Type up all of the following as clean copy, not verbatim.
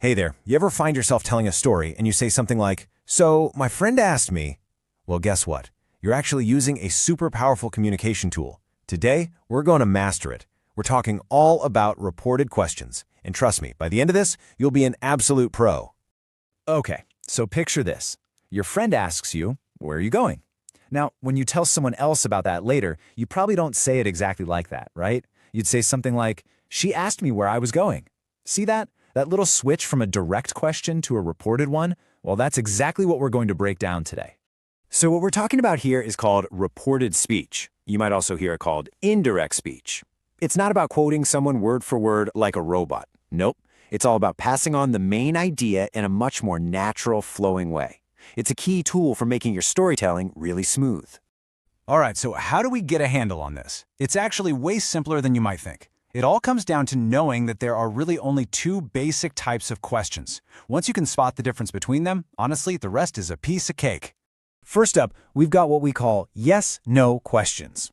Hey there, you ever find yourself telling a story and you say something like, "So, my friend asked me," well, guess what? You're actually using a super powerful communication tool. Today, we're going to master it. We're talking all about reported questions. And trust me, by the end of this, you'll be an absolute pro. Okay, so picture this. Your friend asks you, "Where are you going?" Now, when you tell someone else about that later, you probably don't say it exactly like that, right? You'd say something like, "She asked me where I was going." See that? That little switch from a direct question to a reported one? Well, that's exactly what we're going to break down today. So what we're talking about here is called reported speech. You might also hear it called indirect speech. It's not about quoting someone word for word like a robot. Nope. It's all about passing on the main idea in a much more natural, flowing way. It's a key tool for making your storytelling really smooth. All right, so how do we get a handle on this? It's actually way simpler than you might think. It all comes down to knowing that there are really only two basic types of questions. Once you can spot the difference between them, honestly, the rest is a piece of cake. First up, we've got what we call yes-no questions.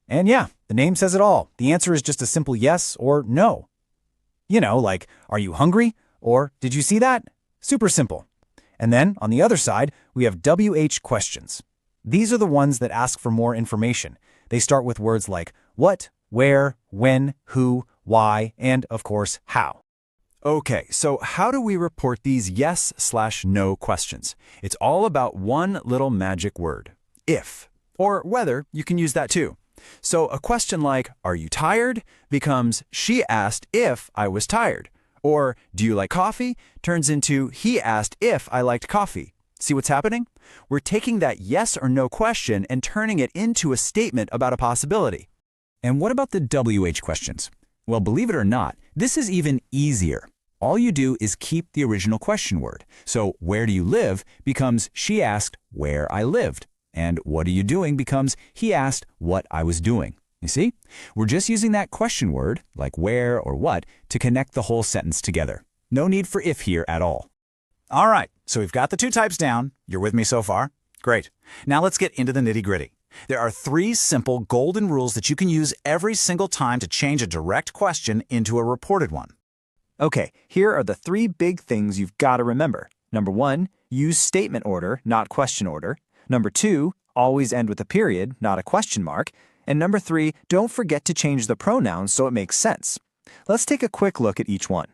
And yeah, the name says it all. The answer is just a simple yes or no. You know, like, are you hungry? Or did you see that? Super simple. And then, on the other side, we have WH questions. These are the ones that ask for more information. They start with words like what, where, when, who, why, and, of course, how. Okay, so how do we report these yes/no questions? It's all about one little magic word, if. Or whether, you can use that too. So a question like, "Are you tired?" becomes, "She asked if I was tired." Or, "Do you like coffee?" turns into, "He asked if I liked coffee." See what's happening? We're taking that yes or no question and turning it into a statement about a possibility. And what about the WH questions? Well, believe it or not, this is even easier. All you do is keep the original question word. So, "Where do you live?" becomes, "She asked where I lived." And "What are you doing?" becomes, "He asked what I was doing." You see? We're just using that question word, like where or what, to connect the whole sentence together. No need for if here at all. All right, so we've got the two types down. You're with me so far? Great. Now let's get into the nitty-gritty. There are three simple golden rules that you can use every single time to change a direct question into a reported one. Okay, here are the three big things you've got to remember. Number 1, use statement order, not question order. Number 2, always end with a period, not a question mark. And number 3, don't forget to change the pronouns so it makes sense. Let's take a quick look at each one.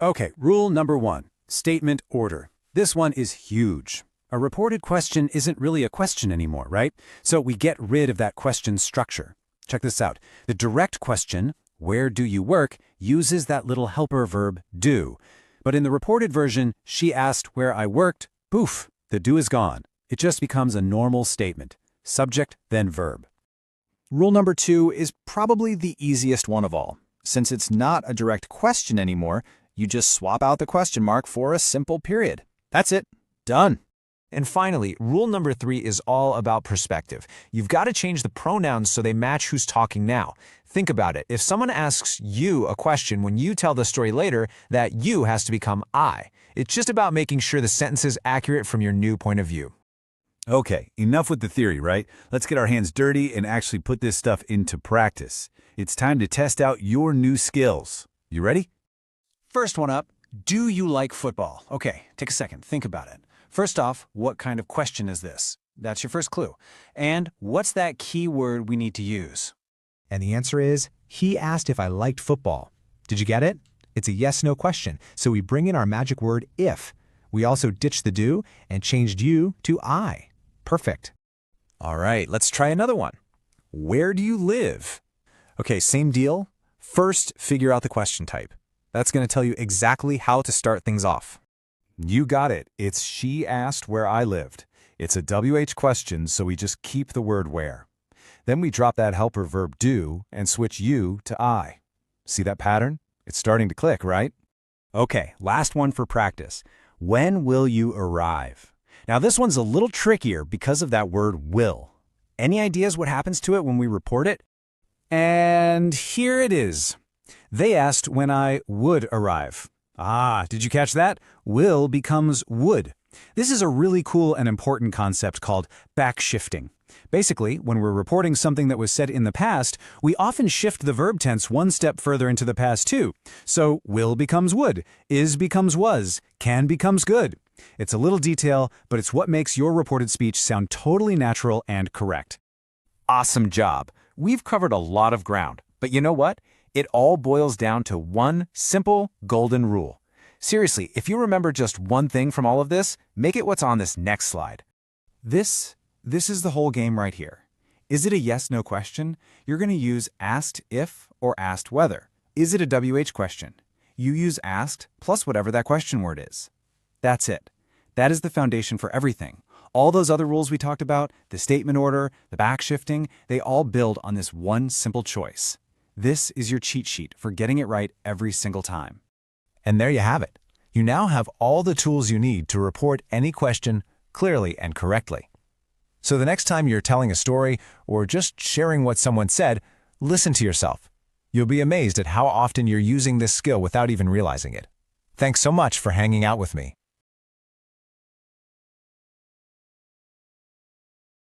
Okay, rule number 1, statement order. This one is huge. A reported question isn't really a question anymore, right? So we get rid of that question structure. Check this out. The direct question, "Where do you work?" uses that little helper verb, do. But in the reported version, "She asked where I worked," poof, the do is gone. It just becomes a normal statement. Subject, then verb. Rule number 2 is probably the easiest one of all. Since it's not a direct question anymore, you just swap out the question mark for a simple period. That's it. Done. And finally, rule number 3 is all about perspective. You've got to change the pronouns so they match who's talking now. Think about it. If someone asks you a question when you tell the story later, that you has to become I. It's just about making sure the sentence is accurate from your new point of view. Okay, enough with the theory, right? Let's get our hands dirty and actually put this stuff into practice. It's time to test out your new skills. You ready? First one up, do you like football? Okay, take a second, think about it. First off, what kind of question is this? That's your first clue. And what's that key word we need to use? And the answer is, he asked if I liked football. Did you get it? It's a yes-no question, so we bring in our magic word if. We also ditched the do and changed you to I. Perfect. All right, let's try another one. Where do you live? Okay, same deal. First, figure out the question type. That's going to tell you exactly how to start things off. You got it. It's "She asked where I lived." It's a WH question, so we just keep the word where. Then we drop that helper verb do and switch you to I. See that pattern? It's starting to click, right? Okay, last one for practice. When will you arrive? Now this one's a little trickier because of that word will. Any ideas what happens to it when we report it? And here it is. They asked when I would arrive. Ah, did you catch that? Will becomes would. This is a really cool and important concept called backshifting. Basically, when we're reporting something that was said in the past, we often shift the verb tense one step further into the past too. So will becomes would, is becomes was, can becomes good. It's a little detail, but it's what makes your reported speech sound totally natural and correct. Awesome job. We've covered a lot of ground, but you know what? It all boils down to one simple golden rule. Seriously, if you remember just one thing from all of this, make it what's on this next slide. This is the whole game right here. Is it a yes/no question? You're going to use asked if or asked whether. Is it a WH question? You use asked plus whatever that question word is. That's it. That is the foundation for everything. All those other rules we talked about, the statement order, the backshifting, they all build on this one simple choice. This is your cheat sheet for getting it right every single time. And there you have it. You now have all the tools you need to report any question clearly and correctly. So the next time you're telling a story or just sharing what someone said, listen to yourself. You'll be amazed at how often you're using this skill without even realizing it. Thanks so much for hanging out with me.